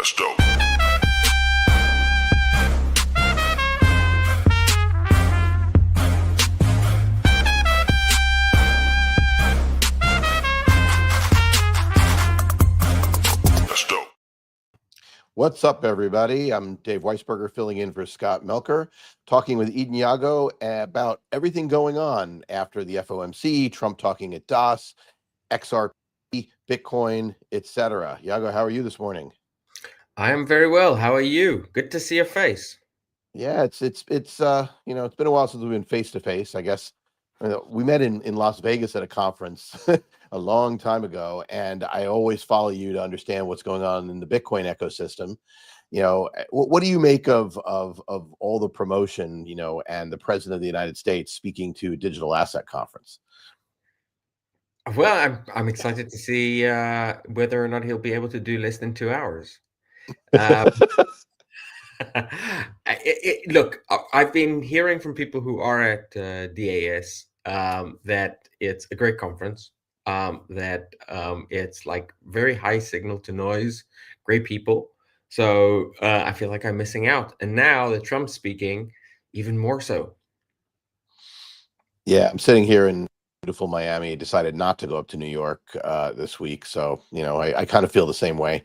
That's dope. That's dope. What's up, everybody? I'm Dave Weisberger, filling in for Scott Melker, talking with Edan Yago about everything going on after the FOMC, Trump talking at DAS, XRP, Bitcoin, etc. Yago, how are you this morning? I am very well. How are you? Good to see your face. Yeah, it's it's been a while since we've been face to face. I guess we met in Las Vegas at a conference a long time ago, and I always follow you to understand what's going on in the Bitcoin ecosystem. What do you make of all the promotion, and the president of the United States speaking to a digital asset conference? Well, I'm excited to see whether or not he'll be able to do less than 2 hours. Look, I've been hearing from people who are at DAS that it's a great conference, that it's like very high signal to noise, great people. So I feel like I'm missing out. And now that Trump's speaking, even more so. Yeah, I'm sitting here in beautiful Miami. Decided not to go up to New York this week, so I kind of feel the same way.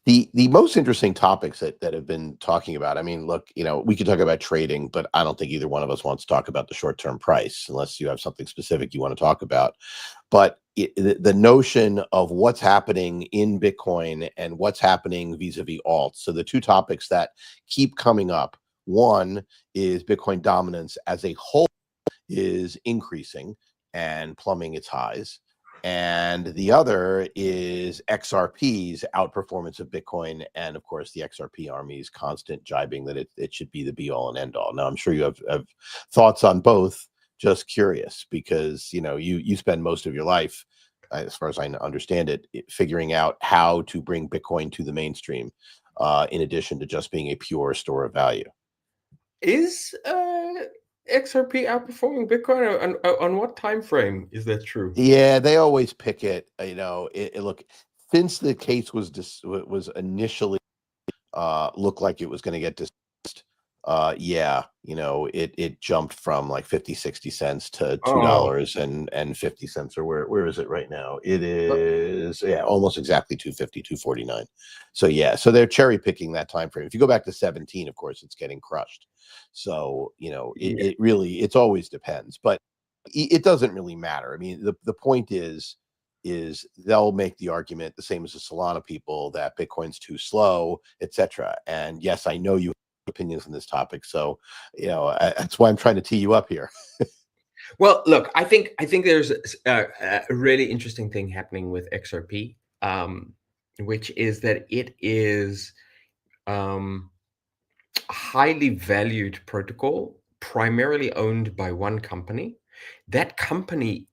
The most interesting topics that have been talking about. I mean, look, we could talk about trading, but I don't think either one of us wants to talk about the short-term price unless you have something specific you want to talk about. But the notion of what's happening in Bitcoin and what's happening vis-a-vis alts. So the two topics that keep coming up. One is Bitcoin dominance as a whole is increasing and plumbing its highs. And the other is XRP's outperformance of Bitcoin. And of course, the XRP army's constant jibing that it should be the be all and end all. Now, I'm sure you have thoughts on both. Just curious, because you spend most of your life, as far as I understand it, figuring out how to bring Bitcoin to the mainstream, in addition to just being a pure store of value. Is XRP outperforming Bitcoin? On what time frame is that true? Yeah, they always pick it. Look, since the case was initially looked like it was going to get dismissed, it jumped from like 50-60 cents to $2.50, or where is it right now? It is almost exactly 250, 249. So so they're cherry picking that time frame. If you go back to 17, of course, it's getting crushed. So it really, it always depends, but it doesn't really matter. I mean, the point is they'll make the argument, the same as the Solana people, that Bitcoin's too slow, etc. And yes, I know you have opinions on this topic, so that's why I'm trying to tee you up here. Well, look, I think there's a really interesting thing happening with XRP, which is that it is a highly valued protocol, primarily owned by one company. That company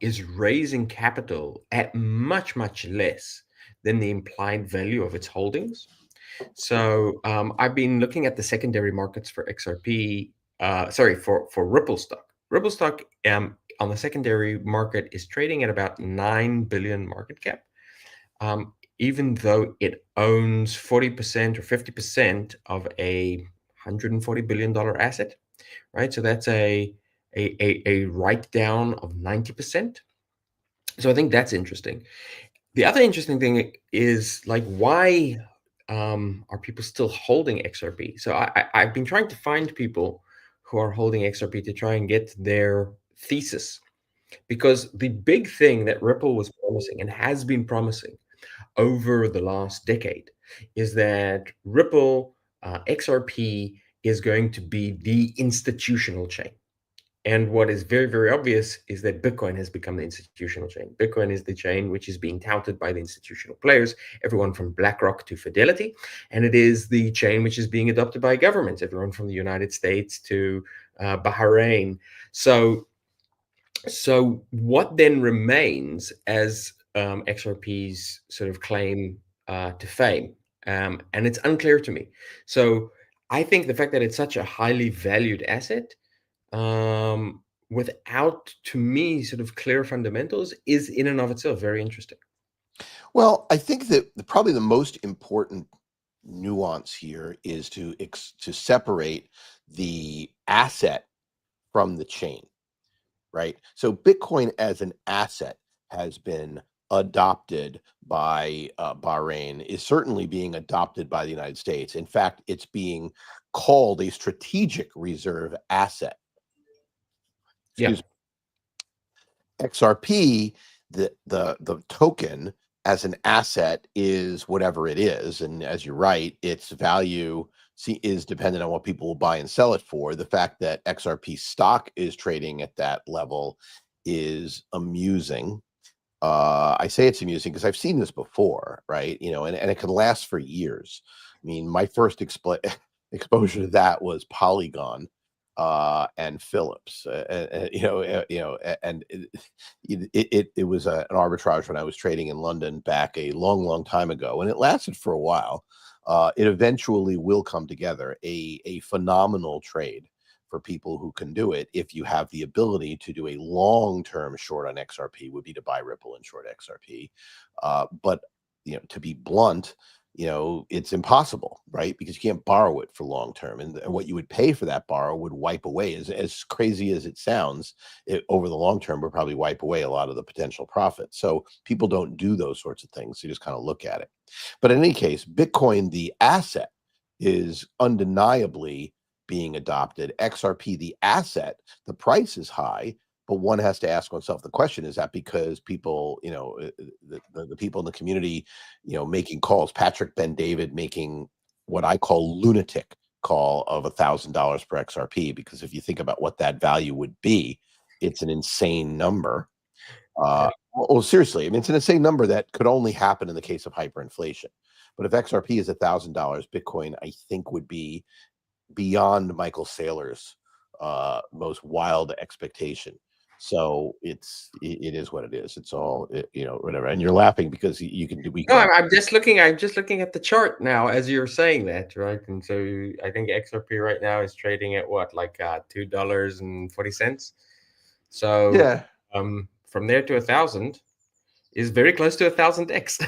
is raising capital at much less than the implied value of its holdings. So I've been looking at the secondary markets for XRP, for Ripple stock. Ripple stock on the secondary market is trading at about 9 billion market cap, even though it owns 40% or 50% of a $140 billion asset, right? So that's a write down of 90%. So I think that's interesting. The other interesting thing is, like, why are people still holding XRP? So I've been trying to find people who are holding XRP to try and get their thesis, because the big thing that Ripple was promising and has been promising over the last decade is that Ripple XRP is going to be the institutional chain. And what is very obvious is that Bitcoin has become the institutional chain. Bitcoin is the chain which is being touted by the institutional players, everyone from BlackRock to Fidelity. And it is the chain which is being adopted by governments, everyone from the United States to Bahrain. So what then remains as XRP's sort of claim to fame? And it's unclear to me. So I think the fact that it's such a highly valued asset, without, to me, sort of clear fundamentals, is in and of itself very interesting. Well, I think that probably the most important nuance here is to separate the asset from the chain, right? So Bitcoin as an asset has been adopted by Bahrain, is certainly being adopted by the United States. In fact, it's being called a strategic reserve asset. Excuse Yeah. me. XRP, the token as an asset is whatever it is, and as you're right, its value is dependent on what people will buy and sell it for. The fact that XRP stock is trading at that level is amusing. I say it's amusing because I've seen this before, right? You know, and it can last for years. I mean, my first exposure to that was Polygon and Phillips. And it was an arbitrage when I was trading in London back a long time ago, and it lasted for a while. It eventually will come together, a phenomenal trade for people who can do it. If you have the ability to do a long-term short on XRP, would be to buy Ripple and short XRP. But to be blunt, it's impossible, right? Because you can't borrow it for long term, and what you would pay for that borrow would wipe away. As crazy as it sounds, over the long term would probably wipe away a lot of the potential profit. So people don't do those sorts of things. You just kind of look at it. But in any case, Bitcoin, the asset, is undeniably being adopted. XRP, the asset, the price is high, but one has to ask oneself the question: is that because people, the people in the community, making calls? Patrick Ben David making what I call lunatic call of $1,000 per XRP, because if you think about what that value would be, it's an insane number. Yeah. Well, seriously, I mean, it's an insane number that could only happen in the case of hyperinflation. But if XRP is $1,000, Bitcoin, I think, would be beyond Michael Saylor's most wild expectation. So it is what it is. It's all whatever. And you're laughing because you can do. We No, can. I'm just looking. I'm just looking at the chart now as you're saying that, right? And so I think XRP right now is trading at what, like $2.40. So Yeah. from there to 1,000 is very close to 1,000x.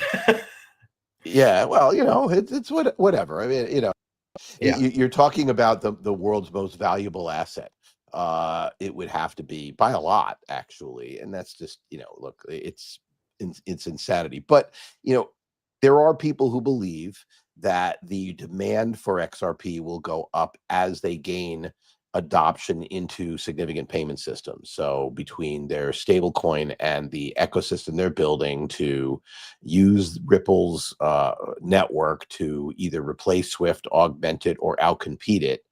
Yeah. Well, it's whatever. I mean, Yeah. you're talking about the world's most valuable asset. It would have to be by a lot, actually, and that's just look, it's insanity. But there are people who believe that the demand for XRP will go up as they gain adoption into significant payment systems. So between their stablecoin and the ecosystem they're building to use Ripple's network to either replace Swift, augment it, or outcompete it,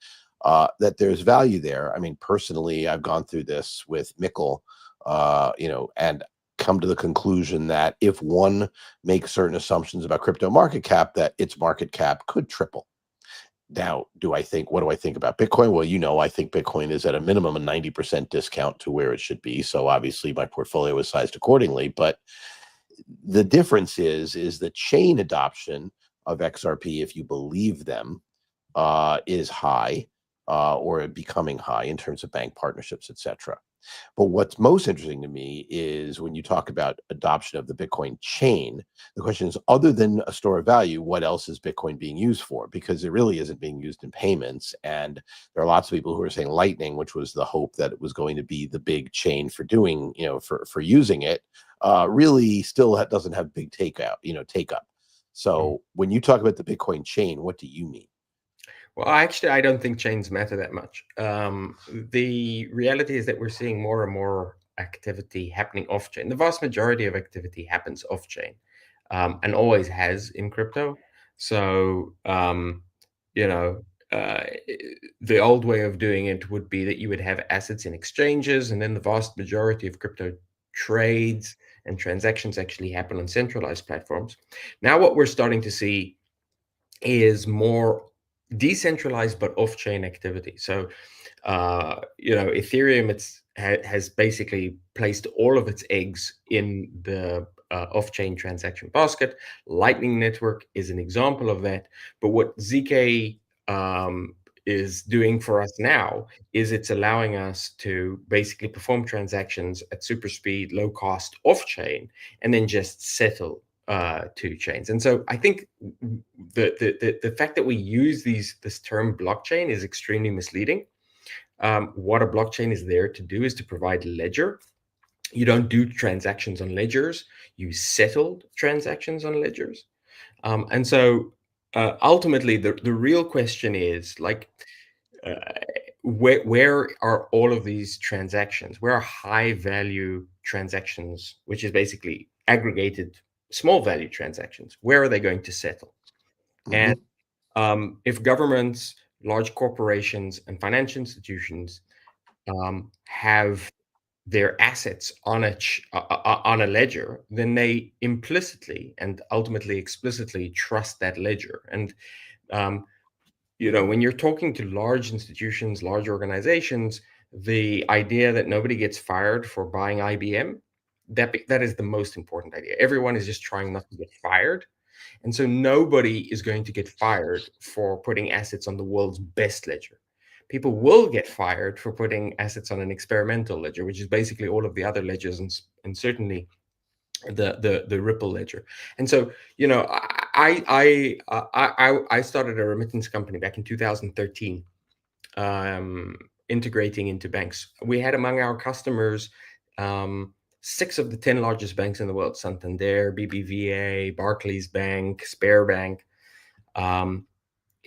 that there's value there. I mean, personally, I've gone through this with Mickle, and come to the conclusion that if one makes certain assumptions about crypto market cap, that its market cap could triple. Now, what do I think about Bitcoin? Well, I think Bitcoin is at a minimum a 90% discount to where it should be. So obviously my portfolio is sized accordingly. But the difference is the chain adoption of XRP, if you believe them, is high, or becoming high in terms of bank partnerships, etc. But what's most interesting to me is when you talk about adoption of the Bitcoin chain, the question is, other than a store of value, what else is Bitcoin being used for? Because it really isn't being used in payments. And there are lots of people who are saying Lightning, which was the hope that it was going to be the big chain for doing, for using it, really still doesn't have big take up. So when you talk about the Bitcoin chain, what do you mean? Well, actually, I don't think chains matter that much. The reality is that we're seeing more and more activity happening off chain. The vast majority of activity happens off chain, and always has in crypto. So, the old way of doing it would be that you would have assets in exchanges, and then the vast majority of crypto trades and transactions actually happen on centralized platforms. Now, what we're starting to see is more decentralized but off-chain activity. So, Ethereum has basically placed all of its eggs in the off-chain transaction basket. Lightning Network is an example of that. But what ZK is doing for us now is it's allowing us to basically perform transactions at super speed, low cost, off-chain, and then just settle two chains. And so I think the fact that we use this term blockchain is extremely misleading. What a blockchain is there to do is to provide ledger. You don't do transactions on ledgers. You settled transactions on ledgers. And so ultimately, the real question is like, where are all of these transactions? Where are high value transactions, which is basically aggregated small value transactions? Where are they going to settle? Mhm. And if governments, large corporations, and financial institutions have their assets on a ledger, then they implicitly and ultimately explicitly trust that ledger. And when you're talking to large institutions, large organizations, the idea that nobody gets fired for buying IBM, that is the most important idea. Everyone is just trying not to get fired. And so nobody is going to get fired for putting assets on the world's best ledger. People will get fired for putting assets on an experimental ledger, which is basically all of the other ledgers, and certainly the Ripple ledger. And so, I started a remittance company back in 2013, integrating into banks. We had among our customers 6 of the 10 largest banks in the world: Santander, BBVA, Barclays Bank, Spare Bank,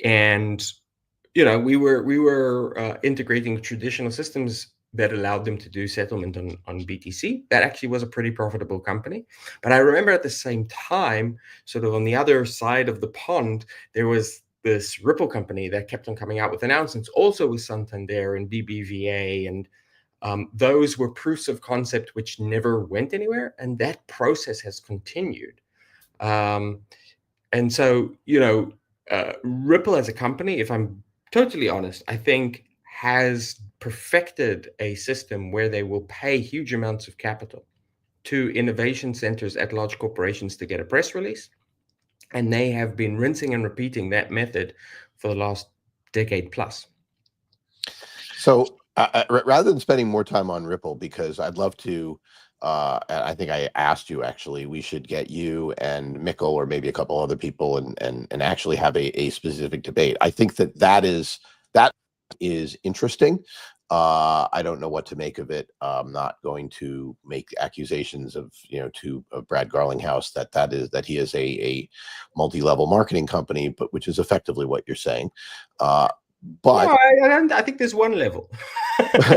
and we were integrating traditional systems that allowed them to do settlement on BTC. That actually was a pretty profitable company. But I remember at the same time, sort of on the other side of the pond, there was this Ripple company that kept on coming out with announcements, also with Santander and BBVA, and those were proofs of concept which never went anywhere, and that process has continued. And so, Ripple as a company, if I'm totally honest, I think has perfected a system where they will pay huge amounts of capital to innovation centers at large corporations to get a press release. And they have been rinsing and repeating that method for the last decade plus. So rather than spending more time on Ripple, because I'd love to, and I think I asked you actually, we should get you and Mikkel or maybe a couple other people and actually have a specific debate. I think that is interesting. I don't know what to make of it. I'm not going to make accusations of Brad Garlinghouse that he is a multi-level marketing company, but which is effectively what you're saying. But no, I think there's one level.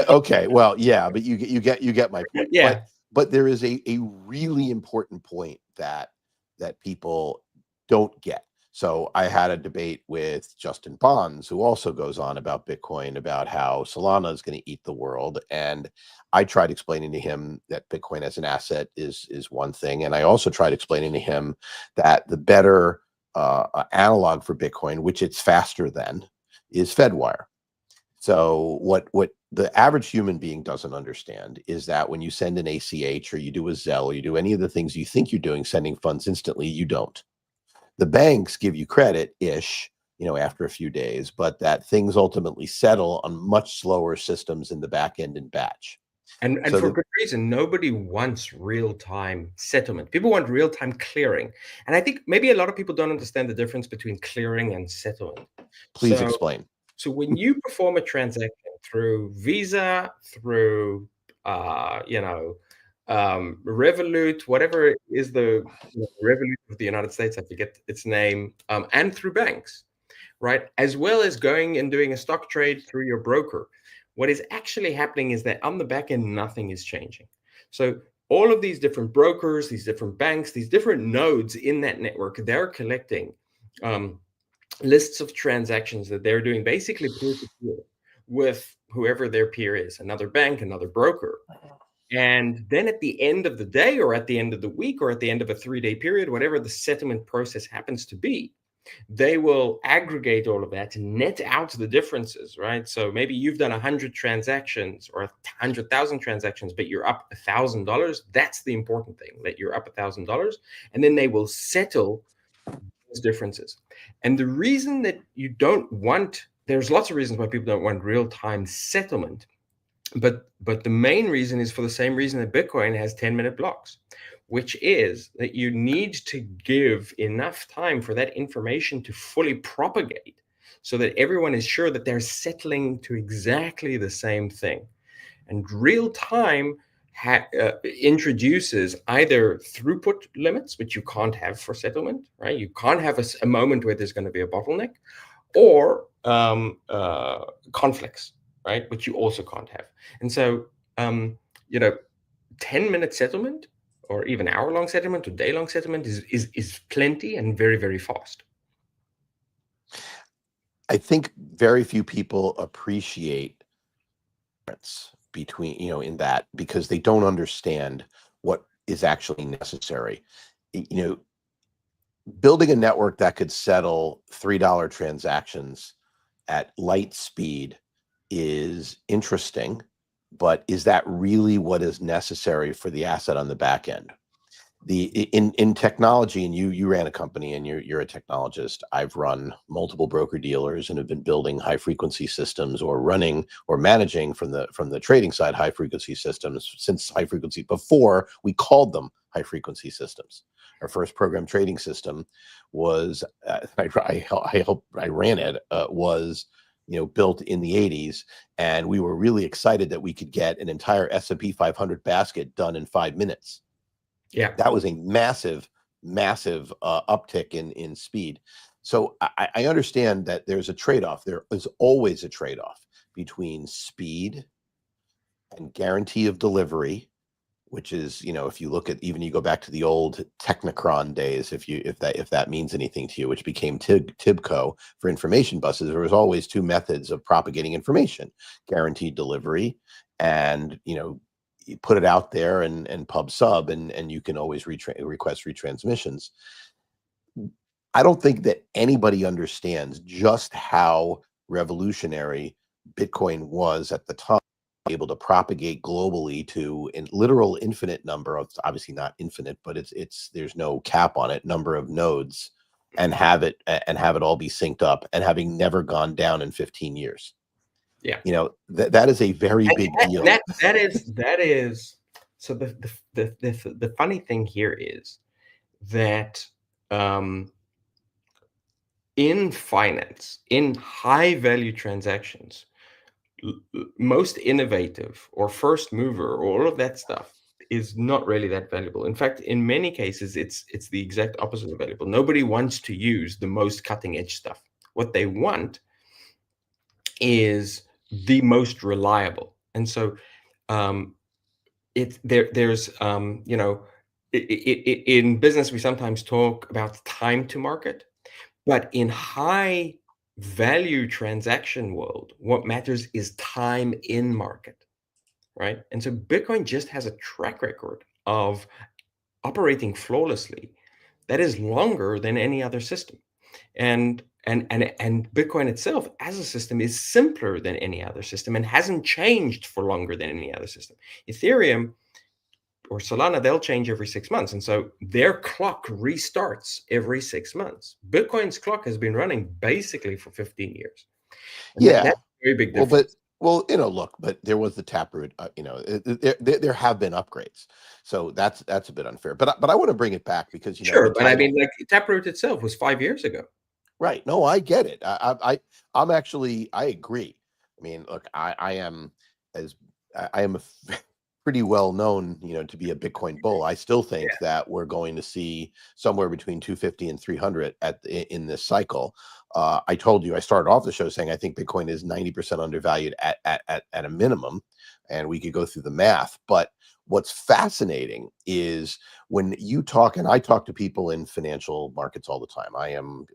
okay, well, yeah, but you get my point. Yeah. But there is a really important point that people don't get. So I had a debate with Justin Bonds, who also goes on about Bitcoin, about how Solana is going to eat the world. And I tried explaining to him that Bitcoin as an asset is one thing. And I also tried explaining to him that the better analog for Bitcoin, which it's faster than, is Fedwire. So what the average human being doesn't understand is that when you send an ACH or you do a Zelle or you do any of the things you think you're doing, sending funds instantly, you don't. The banks give you credit-ish, after a few days, but that things ultimately settle on much slower systems in the back end in batch. And so for good reason. Nobody wants real-time settlement. People want real-time clearing. And I think maybe a lot of people don't understand the difference between clearing and settlement. Please explain. So when you perform a transaction through Visa, through Revolut, whatever is the Revolut of the United States, I forget its name, and through banks, right? As well as going and doing a stock trade through your broker. What is actually happening is that on the back end, nothing is changing. So all of these different brokers, these different banks, these different nodes in that network, they're collecting lists of transactions that they're doing basically peer-to-peer with whoever their peer is, another bank, another broker. And then at the end of the day, or at the end of the week, or at the end of a 3-day period, whatever the settlement process happens to be, they will aggregate all of that and net out the differences, right? So maybe you've done 100 transactions or 100,000 transactions, but you're up $1,000. That's the important thing, that you're up $1,000. And then they will settle those differences. And the reason that you don't want, there's lots of reasons why people don't want real-time settlement. But the main reason is for the same reason that Bitcoin has 10-minute blocks. which is that you need to give enough time for that information to fully propagate so that everyone is sure that they're settling to exactly the same thing. And real time introduces either throughput limits, which you can't have for settlement, right? You can't have a moment where there's going to be a bottleneck, or conflicts, right? Which you also can't have. And so, 10-minute settlement or even hour-long settlement or day-long settlement is plenty and very, very fast. I think very few people appreciate between, in that, because they don't understand what is actually necessary. Building a network that could settle $3 transactions at light speed is interesting, but is that really what is necessary for the asset on the back end? In technology, and you ran a company and you're a technologist. I've run multiple broker dealers and have been building high frequency systems or running or managing from the trading side high frequency systems since high frequency, before we called them high frequency systems. Our first program trading system was I ran it was built in the 80s, and we were really excited that we could get an entire S&P 500 basket done in 5 minutes. Yeah, that was a massive uptick in speed. So I understand that there's a trade-off. There is always a trade-off between speed and guarantee of delivery, which is, if you look at, even you go back to the old Technicron days, if that means anything to you, which became TIBCO for information buses, there was always two methods of propagating information: guaranteed delivery, and you put it out there and pub sub, and you can always request retransmissions. I don't think that anybody understands just how revolutionary Bitcoin was at the time, able to propagate globally to a literal infinite number of, obviously not infinite, but it's there's no cap on it, number of nodes, and have it all be synced up, and having never gone down in 15 years. Yeah, that is a very big deal. That is. So the funny thing here is that in finance, in high value transactions, most innovative or first mover or all of that stuff is not really that valuable. In fact, in many cases, it's the exact opposite of valuable. Nobody wants to use the most cutting edge stuff. What they want is the most reliable. And so there's in business, we sometimes talk about time to market, but in high value transaction world, what matters is time in market, right? And so Bitcoin just has a track record of operating flawlessly that is longer than any other system. And Bitcoin itself as a system is simpler than any other system and hasn't changed for longer than any other system. Ethereum or Solana, they'll change every 6 months. And so their clock restarts every 6 months. Bitcoin's clock has been running basically for 15 years. And Yeah. that's a very big difference. Well, look, but there was the Taproot, there have been upgrades. So that's a bit unfair. But I want to bring it back because, Sure, but I mean, like Taproot itself was 5 years ago. Right. No, I get it. I'm actually, I agree. I mean, look, I am pretty well known, to be a Bitcoin bull. I still think that we're going to see somewhere between 250 and 300 in this cycle. I told you, I started off the show saying I think Bitcoin is 90% undervalued at a minimum, and we could go through the math. But what's fascinating is when you talk, and I talk to people in financial markets all the time. You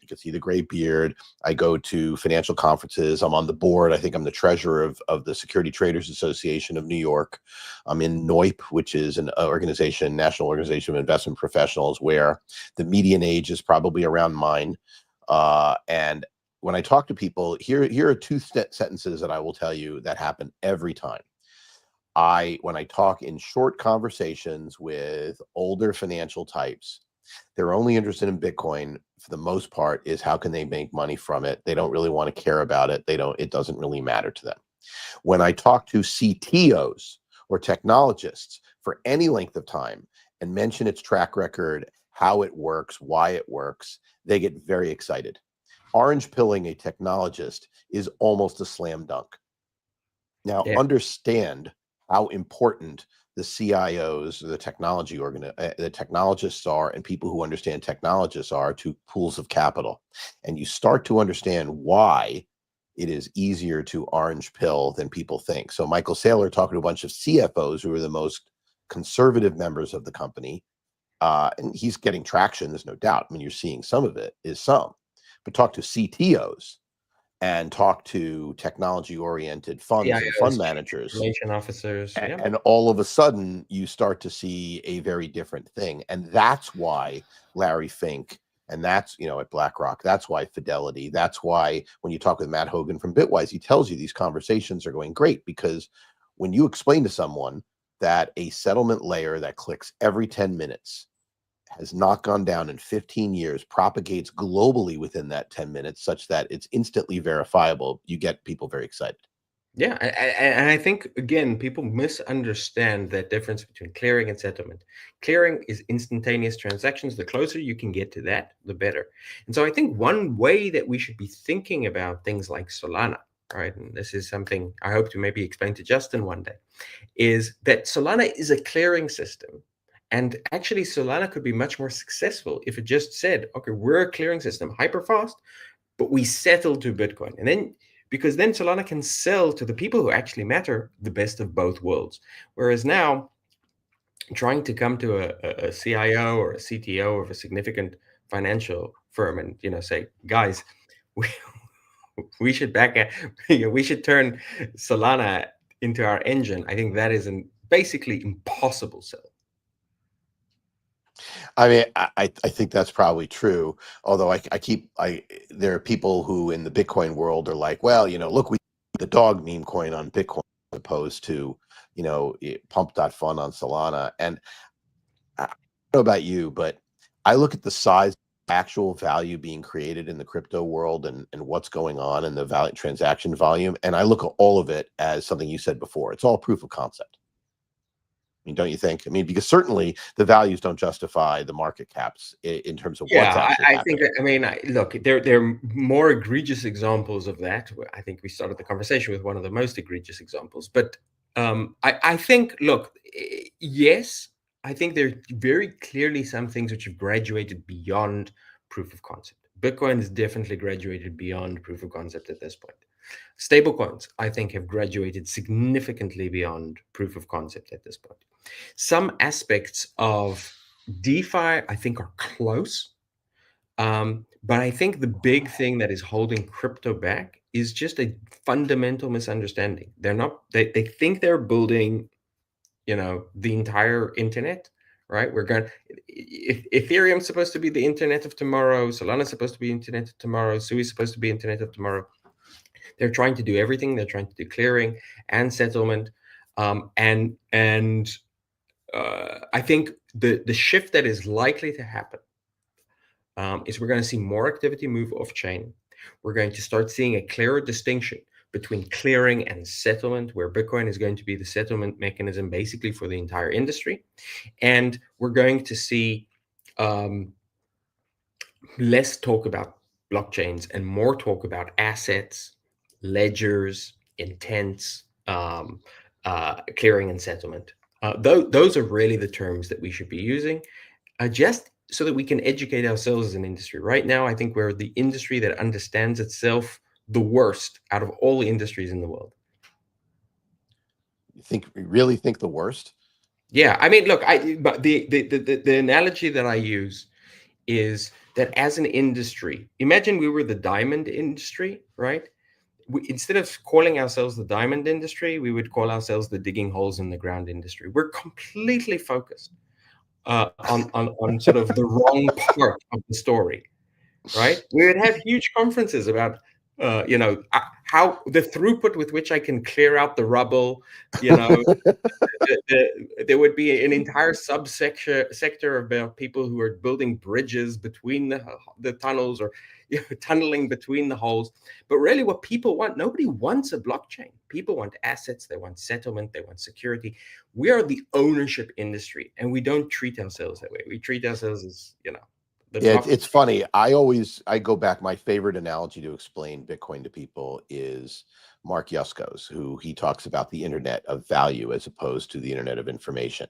can see the gray beard. I go to financial conferences. I'm on the board. I think I'm the treasurer of the Security Traders Association of New York. I'm in NOIP, which is an organization, National Organization of Investment Professionals, where the median age is probably around mine. And when I talk to people, here are two sentences that I will tell you that happen every time. When I talk in short conversations with older financial types, they're only interested in Bitcoin for the most part is how can they make money from it. They don't really want to care about it. It doesn't really matter to them. When I talk to CTOs or technologists for any length of time, and mention its track record, how it works, why it works, they get very excited. Orange pilling a technologist is almost a slam dunk. Now, Yeah. understand how important the CIOs, the the technologists are, and people who understand technologists are to pools of capital. And you start to understand why it is easier to orange pill than people think. So Michael Saylor talking to a bunch of CFOs who are the most conservative members of the company, and he's getting traction, there's no doubt. I mean, you're seeing some of it is some, but talk to CTOs and talk to technology-oriented funds and fund CIOs, managers, information officers. Yeah. and all of a sudden you start to see a very different thing. And that's why Larry Fink, and that's, at BlackRock, that's why Fidelity, that's why when you talk with Matt Hogan from Bitwise, he tells you these conversations are going great, because when you explain to someone that a settlement layer that clicks every 10 minutes has not gone down in 15 years, propagates globally within that 10 minutes such that it's instantly verifiable, you get people very excited. Yeah, and I think, again, people misunderstand that difference between clearing and settlement. Clearing is instantaneous transactions. The closer you can get to that, the better. And so I think one way that we should be thinking about things like Solana, right, and this is something I hope to maybe explain to Justin one day, is that Solana is a clearing system. And actually, Solana could be much more successful if it just said, okay, we're a clearing system, hyper fast, but we settle to Bitcoin. And then, because then Solana can sell to the people who actually matter the best of both worlds. Whereas now, trying to come to a CIO or a CTO of a significant financial firm and say, guys, we should we should turn Solana into our engine. I think that is basically impossible sell. I mean, I think that's probably true. Although there are people who in the Bitcoin world are like, well, look, we the dog meme coin on Bitcoin as opposed to, pump.fun on Solana. And I don't know about you, but I look at the size, actual value being created in the crypto world and what's going on in the value transaction volume. And I look at all of it as something you said before. It's all proof of concept. I mean, don't you think? I mean, because certainly the values don't justify the market caps in terms of what's actually happening. Look, there are more egregious examples of that. I think we started the conversation with one of the most egregious examples. But I think, look, yes, I think there are very clearly some things which have graduated beyond proof of concept. Bitcoin has definitely graduated beyond proof of concept at this point. Stablecoins, I think, have graduated significantly beyond proof of concept at this point. Some aspects of DeFi, I think, are close. But I think the big thing that is holding crypto back is just a fundamental misunderstanding. They think they're building, the entire internet, right? Ethereum's supposed to be the internet of tomorrow. Solana's supposed to be internet of tomorrow. Sui's supposed to be internet of tomorrow. They're trying to do everything. They're trying to do clearing and settlement. I think the shift that is likely to happen is we're going to see more activity move off-chain. We're going to start seeing a clearer distinction between clearing and settlement, where Bitcoin is going to be the settlement mechanism basically for the entire industry. And we're going to see less talk about blockchains and more talk about assets, ledgers, intents, clearing and settlement. Those are really the terms that we should be using, just so that we can educate ourselves as an industry. Right now, I think we're the industry that understands itself the worst out of all the industries in the world. You really think the worst? Yeah, I mean, look, but the analogy that I use is that as an industry, imagine we were the diamond industry, right? Instead of calling ourselves the diamond industry, we would call ourselves the digging holes in the ground industry. We're completely focused on sort of the wrong part of the story, right? We would have huge conferences about, how the throughput with which I can clear out the rubble, you know, there would be an entire sector of people who are building bridges between the tunnels, or tunneling between the holes. But really what people want, nobody wants a blockchain. People want assets, they want settlement, they want security. We are the ownership industry, and we don't treat ourselves that way. We treat ourselves as, Yeah, it's funny. I go back. My favorite analogy to explain Bitcoin to people is Mark Yusko's, who he talks about the internet of value as opposed to the internet of information.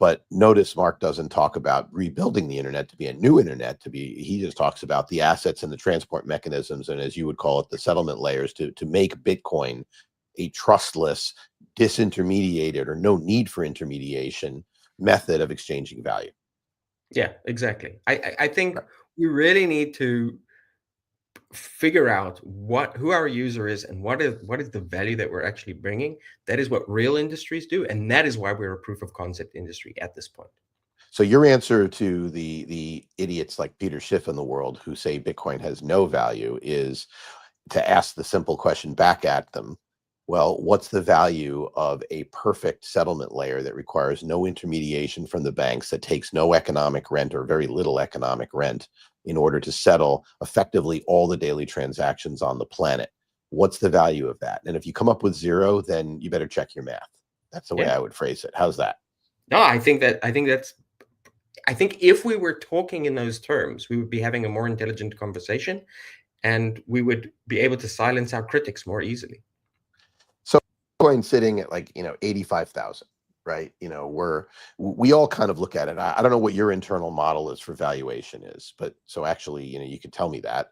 But notice Mark doesn't talk about rebuilding the internet to be a new internet. He just talks about the assets and the transport mechanisms, and as you would call it, the settlement layers to make Bitcoin a trustless, disintermediated, or no need for intermediation method of exchanging value. Yeah, exactly. I think we really need to figure out who our user is and what is the value that we're actually bringing. That is what real industries do, and that is why we're a proof of concept industry at this point. So your answer to the idiots like Peter Schiff in the world who say Bitcoin has no value is to ask the simple question back at them. Well, what's the value of a perfect settlement layer that requires no intermediation from the banks, that takes no economic rent or very little economic rent in order to settle effectively all the daily transactions on the planet? What's the value of that? And if you come up with zero, then you better check your math. That's the way I would phrase it. How's that? No, I think if we were talking in those terms, we would be having a more intelligent conversation, and we would be able to silence our critics more easily. So Bitcoin sitting at 85,000, right? We all kind of look at it. I don't know what your internal model is for valuation is, but so actually, you could tell me that.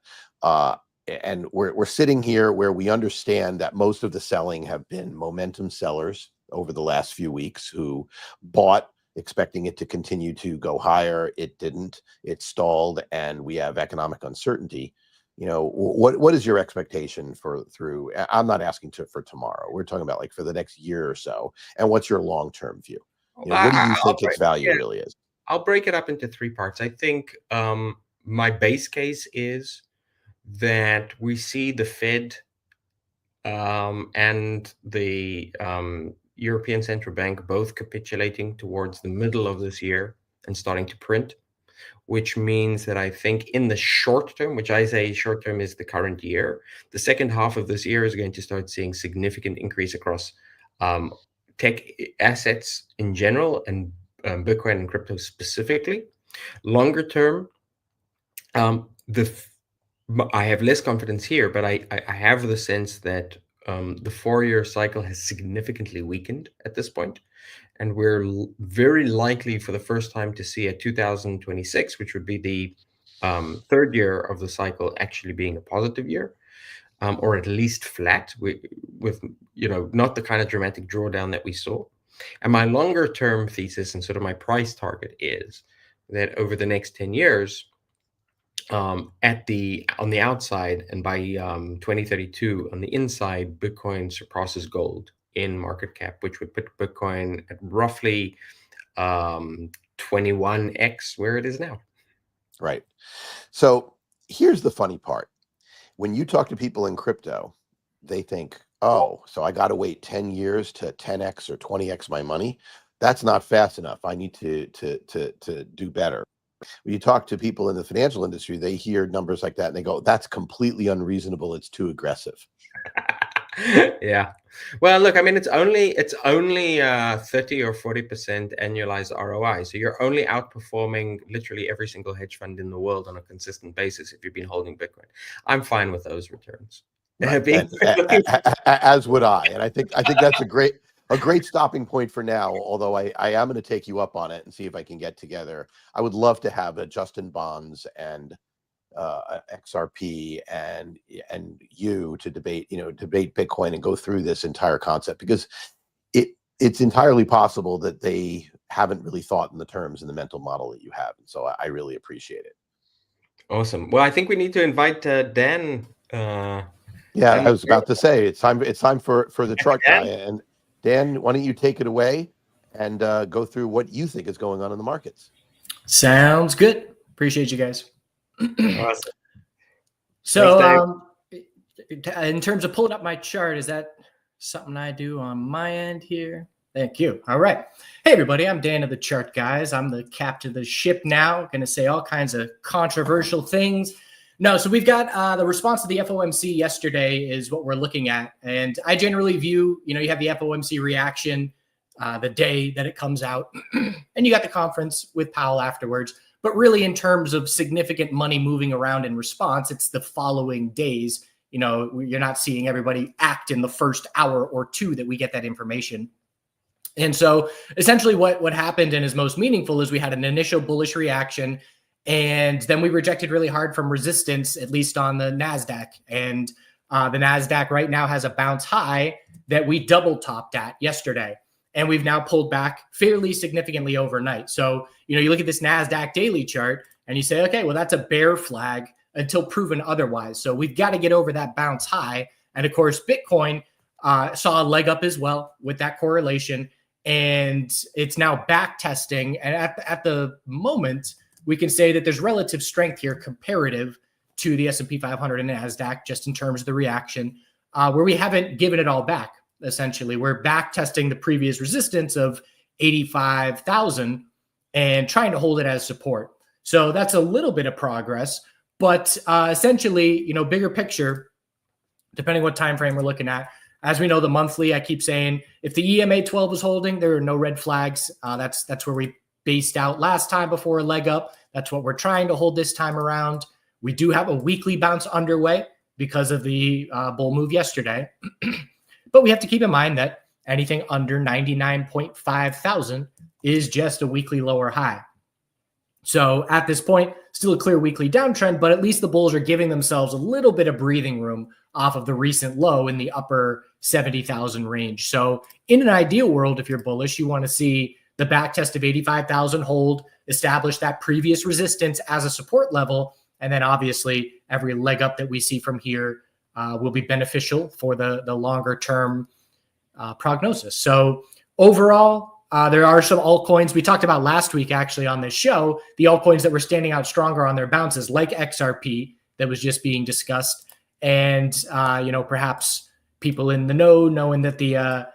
And we're sitting here where we understand that most of the selling have been momentum sellers over the last few weeks who bought expecting it to continue to go higher. It didn't. It stalled, and we have economic uncertainty. What is your expectation through? I'm not asking for tomorrow. We're talking about for the next year or so. And what's your long-term view? What do you think its value really is? I'll break it up into three parts. I think my base case is that we see the Fed and the European Central Bank both capitulating towards the middle of this year and starting to print, which means that I think in the short term, which I say short term is the current year, the second half of this year is going to start seeing significant increase across tech assets in general, and Bitcoin and crypto specifically. Longer term, I have less confidence here, but I have the sense that the 4-year cycle has significantly weakened at this point, and we're very likely for the first time to see a 2026, which would be the third year of the cycle, actually being a positive year, or at least flat, with not the kind of dramatic drawdown that we saw. And my longer term thesis and sort of my price target is that over the next 10 years, on the outside, and by 2032 on the inside, Bitcoin surpasses gold in market cap, which would put Bitcoin at roughly 21x where it is now. Right. So here's the funny part. When you talk to people in crypto, they think, oh, so I got to wait 10 years to 10x or 20x my money. That's not fast enough. I need to do better. When you talk to people in the financial industry, they hear numbers like that and they go, that's completely unreasonable. It's too aggressive. Yeah. Well, look, I mean, it's only 30 or 40% annualized ROI. So you're only outperforming literally every single hedge fund in the world on a consistent basis if you've been holding Bitcoin. I'm fine with those returns. Right. As would I. And I think that's a great stopping point for now, although I am going to take you up on it and see if I can get together. I would love to have a Justin Bonds and XRP and you to debate Bitcoin and go through this entire concept, because it's entirely possible that they haven't really thought in the terms in the mental model that you have. And so I really appreciate it. Awesome. Well, I think we need to invite Dan. Yeah, I was about to say it's time for the chart guy. And Dan, why don't you take it away and go through what you think is going on in the markets? Sounds good. Appreciate you guys. Awesome. So in terms of pulling up my chart, is that something I do on my end here? Thank you. All right. Hey, everybody. I'm Dan of the Chart Guys. I'm the captain of the ship now. Going to say all kinds of controversial things. No, so we've got the response to the FOMC yesterday is what we're looking at. And I generally view, you have the FOMC reaction the day that it comes out. And you got the conference with Powell afterwards. But really, in terms of significant money moving around in response, it's the following days. You're not seeing everybody act in the first hour or two that we get that information. And so essentially what happened and is most meaningful is we had an initial bullish reaction, and then we rejected really hard from resistance, at least on the NASDAQ. And the NASDAQ right now has a bounce high that we double topped at yesterday. And we've now pulled back fairly significantly overnight. So, you look at this NASDAQ daily chart and you say, okay, well, that's a bear flag until proven otherwise. So we've got to get over that bounce high. And of course, Bitcoin saw a leg up as well with that correlation. And it's now back testing. And at the moment, we can say that there's relative strength here comparative to the S&P 500 and NASDAQ, just in terms of the reaction, where we haven't given it all back. Essentially, we're back testing the previous resistance of 85,000 and trying to hold it as support. So that's a little bit of progress. But essentially, bigger picture, depending what time frame we're looking at. As we know, the monthly, I keep saying, if the EMA 12 is holding, there are no red flags. That's where we based out last time before a leg up. That's what we're trying to hold this time around. We do have a weekly bounce underway because of the bull move yesterday. But we have to keep in mind that anything under 99.5 thousand is just a weekly lower high. So at this point, still a clear weekly downtrend, but at least the bulls are giving themselves a little bit of breathing room off of the recent low in the upper 70,000 range. So in an ideal world, if you're bullish, you want to see the back test of 85,000 hold, establish that previous resistance as a support level. And then obviously every leg up that we see from here will be beneficial for the longer term prognosis. So overall, there are some altcoins we talked about last week, actually, on this show, the altcoins that were standing out stronger on their bounces, like XRP that was just being discussed. And, perhaps people in the know, knowing that the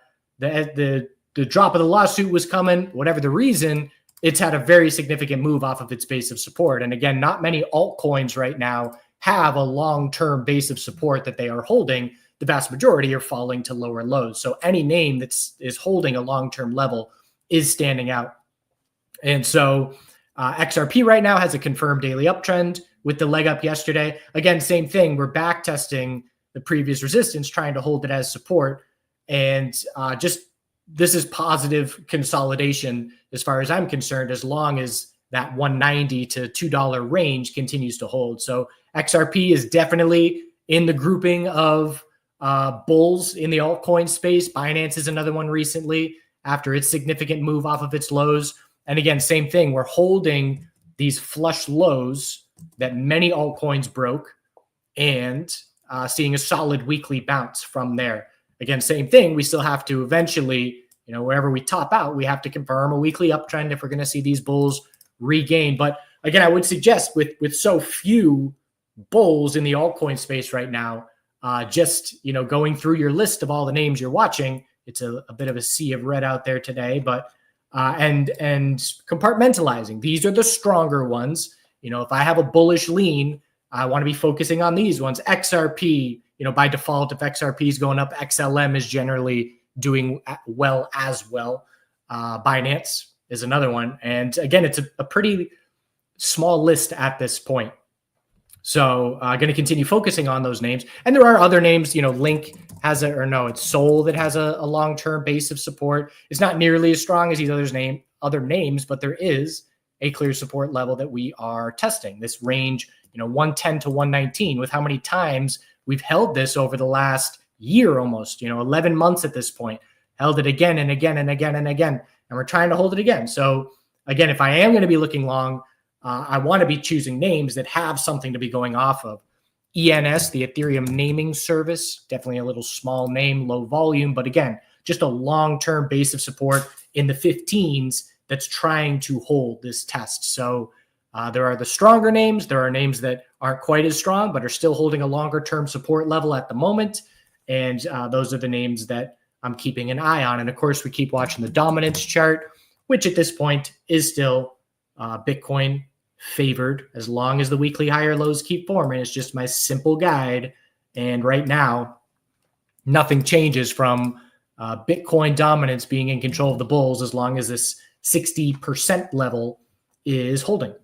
drop of the lawsuit was coming, whatever the reason, it's had a very significant move off of its base of support. And again, not many altcoins right now have a long-term base of support that they are holding. The vast majority are falling to lower lows. So any name is holding a long-term level is standing out. And so XRP right now has a confirmed daily uptrend with the leg up yesterday. Again, same thing. We're back testing the previous resistance, trying to hold it as support. And this is positive consolidation as far as I'm concerned, as long as that $1.90 to $2 range continues to hold. So XRP is definitely in the grouping of bulls in the altcoin space. Binance is another one recently after its significant move off of its lows. And again, same thing. We're holding these flush lows that many altcoins broke and seeing a solid weekly bounce from there. Again, same thing. We still have to eventually, wherever we top out, we have to confirm a weekly uptrend if we're going to see these bulls regain. But again, I would suggest with so few bulls in the altcoin space right now, going through your list of all the names you're watching, it's a bit of a sea of red out there today, but and compartmentalizing. These are the stronger ones. If I have a bullish lean, I want to be focusing on these ones. XRP, by default, if XRP is going up, XLM is generally doing well as well. Binance is another one. And again, it's a pretty small list at this point. So going to continue focusing on those names. And there are other names, Link has it's Sol that has a long-term base of support. It's not nearly as strong as these other names, but there is a clear support level that we are testing. This range, 110 to 119, with how many times we've held this over the last year almost, 11 months at this point, held it again and again and again and again. And we're trying to hold it again. So again, if I am going to be looking long, I want to be choosing names that have something to be going off of. ENS, the Ethereum naming service, definitely a little small name, low volume, but again, just a long-term base of support in the 15s that's trying to hold this test. So There are the stronger names. There are names that aren't quite as strong, but are still holding a longer term support level at the moment. And those are the names that I'm keeping an eye on. And of course, we keep watching the dominance chart, which at this point is still Bitcoin favored as long as the weekly higher lows keep forming. It's just my simple guide. And right now, nothing changes from Bitcoin dominance being in control of the bulls as long as this 60% level is holding.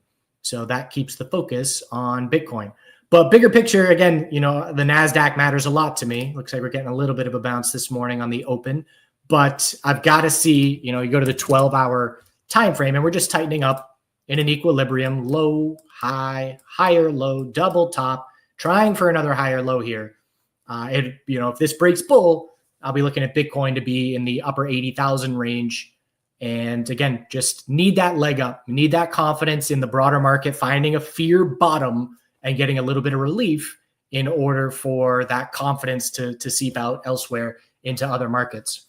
So that keeps the focus on Bitcoin. But bigger picture, again, the NASDAQ matters a lot to me. Looks like we're getting a little bit of a bounce this morning on the open. But I've got to see, you go to the 12-hour time frame, and we're just tightening up in an equilibrium, low, high, higher, low, double top, trying for another higher low here. If this breaks bull, I'll be looking at Bitcoin to be in the upper 80,000 range. And again, just need that leg up, need that confidence in the broader market, finding a fear bottom and getting a little bit of relief in order for that confidence to seep out elsewhere into other markets.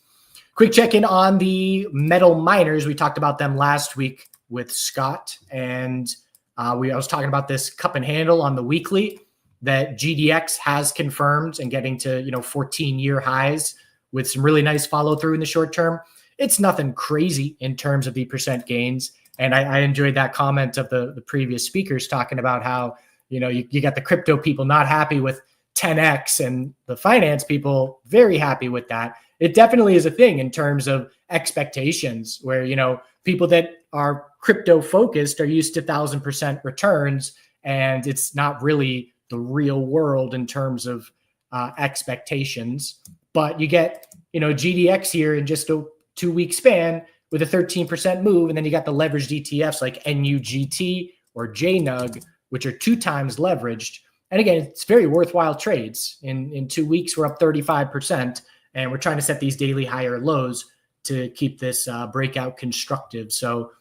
Quick check-in on the metal miners. We talked about them last week with Scott, and I was talking about this cup and handle on the weekly that GDX has confirmed and getting to 14-year highs with some really nice follow-through in the short term. It's nothing crazy in terms of the percent gains. And I enjoyed that comment of the previous speakers talking about how, you got the crypto people not happy with 10x and the finance people very happy with that. It definitely is a thing in terms of expectations where, people that are crypto focused are used to 1,000% returns. And it's not really the real world in terms of expectations. But you get, GDX here in just a 2-week span with a 13% move. And then you got the leveraged ETFs like NUGT or JNUG, which are 2 times leveraged. And again, it's very worthwhile trades. In 2 weeks, we're up 35%. And we're trying to set these daily higher lows to keep this breakout constructive. So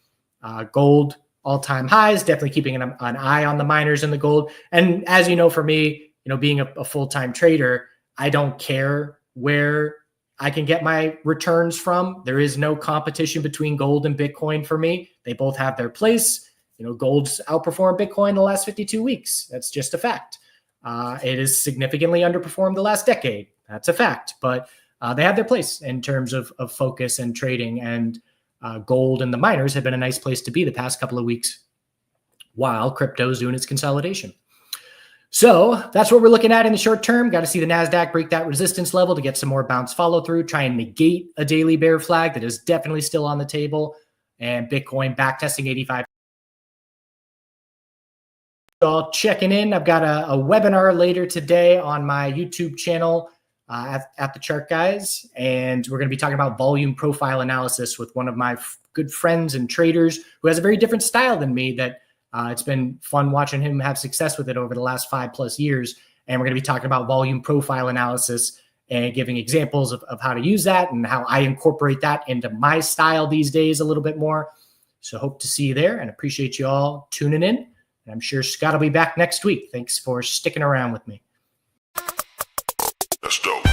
gold, all-time highs, definitely keeping an eye on the miners and the gold. And as you know, for me, being a full-time trader, I don't care where I can get my returns from. There is no competition between gold and Bitcoin for me. They both have their place. Gold's outperformed Bitcoin the last 52 weeks. That's just a fact. It has significantly underperformed the last decade. That's a fact. But they have their place in terms of focus and trading. And gold and the miners have been a nice place to be the past couple of weeks while crypto is doing its consolidation. So that's what we're looking at in the short term. Got to see the NASDAQ break that resistance level to get some more bounce follow through, try and negate a daily bear flag that is definitely still on the table. And Bitcoin back testing 85. All checking in. I've got a webinar later today on my YouTube channel at the Chart Guys. And we're going to be talking about volume profile analysis with one of my good friends and traders who has a very different style than me that it's been fun watching him have success with it over the last 5+ years. And we're going to be talking about volume profile analysis and giving examples of how to use that and how I incorporate that into my style these days a little bit more. So hope to see you there and appreciate you all tuning in. And I'm sure Scott will be back next week. Thanks for sticking around with me. That's dope.